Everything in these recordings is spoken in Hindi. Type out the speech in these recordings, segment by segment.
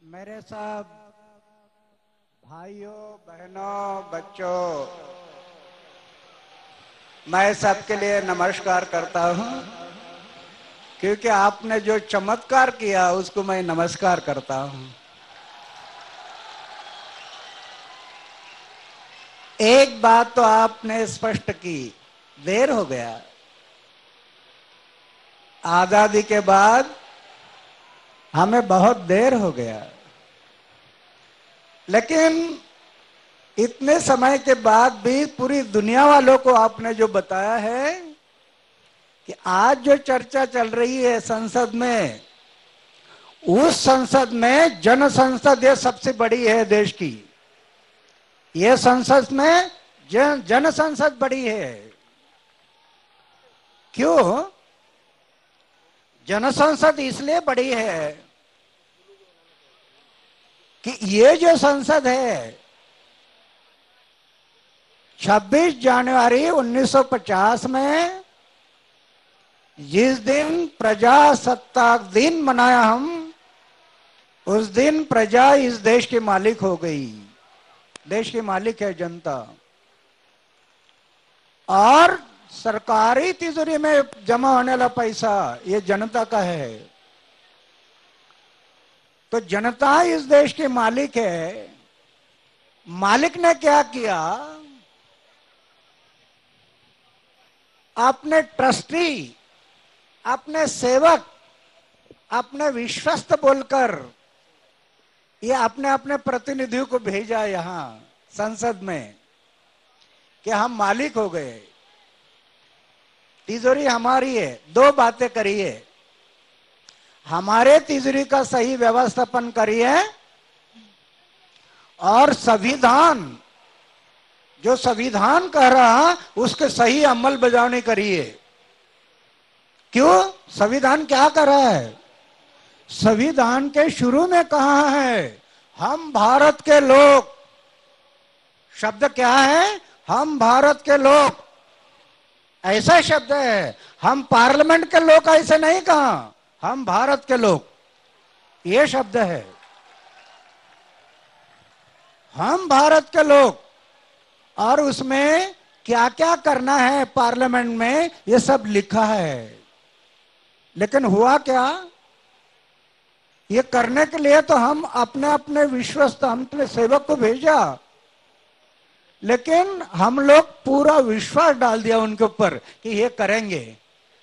मेरे सब भाइयों बहनों बच्चों, मैं सबके लिए नमस्कार करता हूं, क्योंकि आपने जो चमत्कार किया उसको मैं नमस्कार करता हूं। एक बात तो आपने स्पष्ट की, देर हो गया। आजादी के बाद हमें बहुत देर हो गया, लेकिन इतने समय के बाद भी पूरी दुनिया वालों को आपने जो बताया है कि आज जो चर्चा चल रही है संसद में, उस संसद में जन संसद ये सबसे बड़ी है देश की। ये संसद में जन संसद बड़ी है। क्यों? जन संसद इसलिए बड़ी है कि ये जो संसद है 26 जनवरी 1950 में जिस दिन प्रजासत्ताक दिन मनाया हम, उस दिन प्रजा इस देश की मालिक हो गई। देश की मालिक है जनता, और सरकारी तिजोरी में जमा होने वाला पैसा ये जनता का है। तो जनता इस देश की मालिक है। मालिक ने क्या किया? अपने ट्रस्टी, अपने सेवक, अपने विश्वस्त बोलकर ये अपने अपने प्रतिनिधियों को भेजा यहां संसद में कि हम मालिक हो गए, तिजोरी हमारी है। दो बातें करिए, हमारे तिजोरी का सही व्यवस्थापन करिए, और संविधान जो संविधान कह रहा उसके सही अमल बजावनी करिए। क्यों? संविधान क्या कर रहा है? संविधान के शुरू में कहा है हम भारत के लोग। शब्द क्या है? हम भारत के लोग, ऐसा शब्द है। हम पार्लियामेंट के लोग ऐसे नहीं कहा, हम भारत के लोग, ये शब्द है। हम भारत के लोग, और उसमें क्या क्या करना है पार्लियामेंट में ये सब लिखा है। लेकिन हुआ क्या? ये करने के लिए तो हम अपने अपने विश्वस्त, हम अपने सेवक को भेजा, लेकिन हम लोग पूरा विश्वास डाल दिया उनके ऊपर कि ये करेंगे,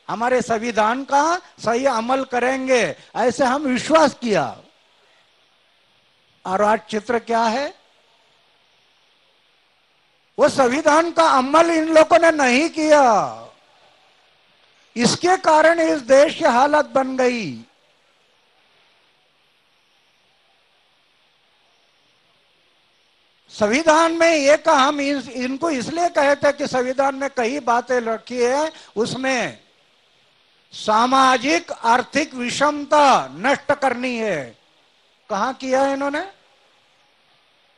हमारे संविधान का सही अमल करेंगे, ऐसे हम विश्वास किया। और आज चित्र क्या है? वो संविधान का अमल इन लोगों ने नहीं किया। इसके कारण इस देश की हालत बन गई। संविधान में ये कहा, हम इनको इसलिए कहते हैं कि संविधान में कई बातें रखी है, उसमें सामाजिक आर्थिक विषमता नष्ट करनी है। कहां किया है इन्होंने?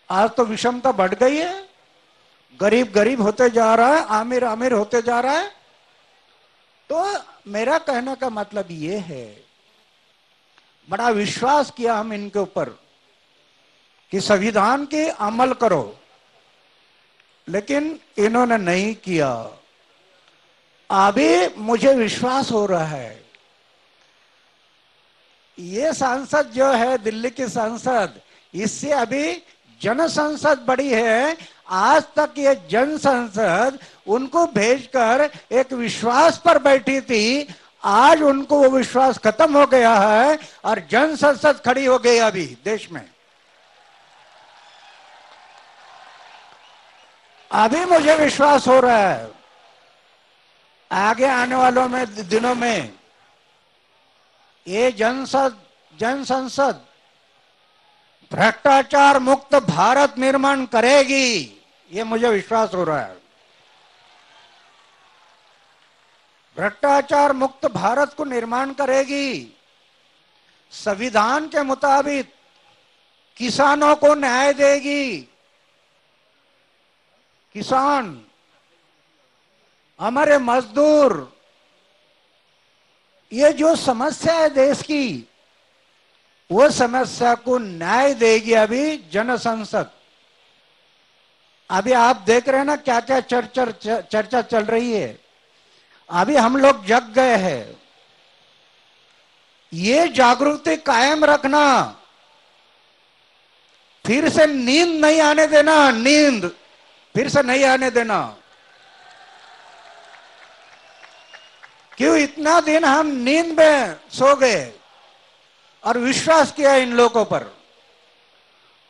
आज तो विषमता बढ़ गई है, गरीब गरीब होते जा रहा है, आमिर आमिर होते जा रहा है। तो मेरा कहने का मतलब ये है, बड़ा विश्वास किया हम इनके ऊपर कि संविधान के अमल करो, लेकिन इन्होंने नहीं किया। अभी मुझे विश्वास हो रहा है ये सांसद जो है दिल्ली की सांसद, इससे अभी जन संसद बड़ी है। आज तक ये जन संसद उनको भेजकर एक विश्वास पर बैठी थी, आज उनको वो विश्वास खत्म हो गया है और जन संसद खड़ी हो गई अभी देश में। अभी मुझे विश्वास हो रहा है आगे आने वालों में दिनों में ये जन संसद भ्रष्टाचार मुक्त भारत निर्माण करेगी, ये मुझे विश्वास हो रहा है। भ्रष्टाचार मुक्त भारत को निर्माण करेगी, संविधान के मुताबिक किसानों को न्याय देगी। किसान, हमारे मजदूर, ये जो समस्या है देश की, वो समस्या को न्याय देगी अभी जन संसद। अभी आप देख रहे हैं ना क्या क्या चर्चा चल रही है। अभी हम लोग जग गए हैं। ये जागृति कायम रखना, फिर से नींद नहीं आने देना, नींद फिर से नहीं आने देना। क्यों इतना दिन हम नींद में सो गए और विश्वास किया इन लोगों पर।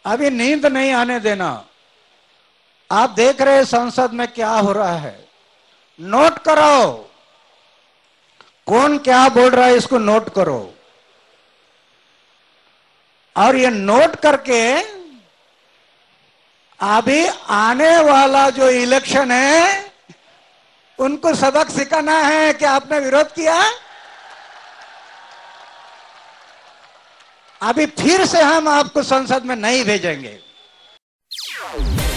अभी नींद नहीं आने देना। आप देख रहे हैं संसद में क्या हो रहा है। नोट करो, कौन क्या बोल रहा है इसको नोट करो, और ये नोट करके अभी आने वाला जो इलेक्शन है उनको सबक सिखाना है कि आपने विरोध किया। अभी फिर से हम आपको संसद में नहीं भेजेंगे।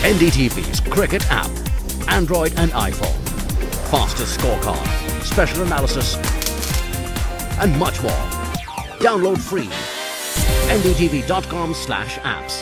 NDTV's cricket app, Android and iPhone, fastest scorecard, special analysis, and much more. Download free. ndtv.com/apps.